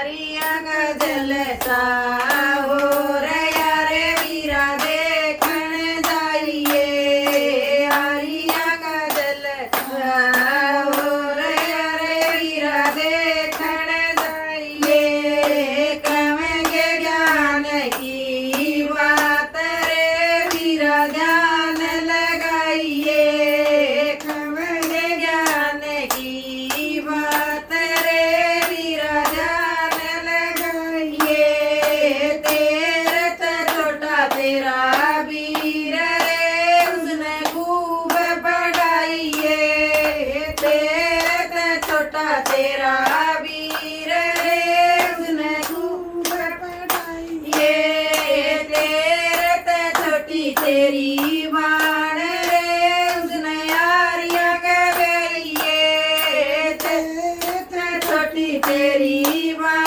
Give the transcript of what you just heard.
आरिया का जलसा हो रया रे वीरा देखण जाइए आरिया का जलसा हो रया रे वीरा देखण जाइए कहेंगे ज्ञान की बात रे वीरा ध्यान लगाइए कहेंगे ज्ञान की बात रे वीरा ध्यान लगाइए तेरे ते छोटा तेरा वीर रे उसने खूब पढ़ाइए तेरे ते छोटा तेरा वीर रे उसने खूब पढ़ाइए तेरे ते छोटी तेरी बाण रे उसने आर्या के बेइए तेरे ते छोटी तेरी बाण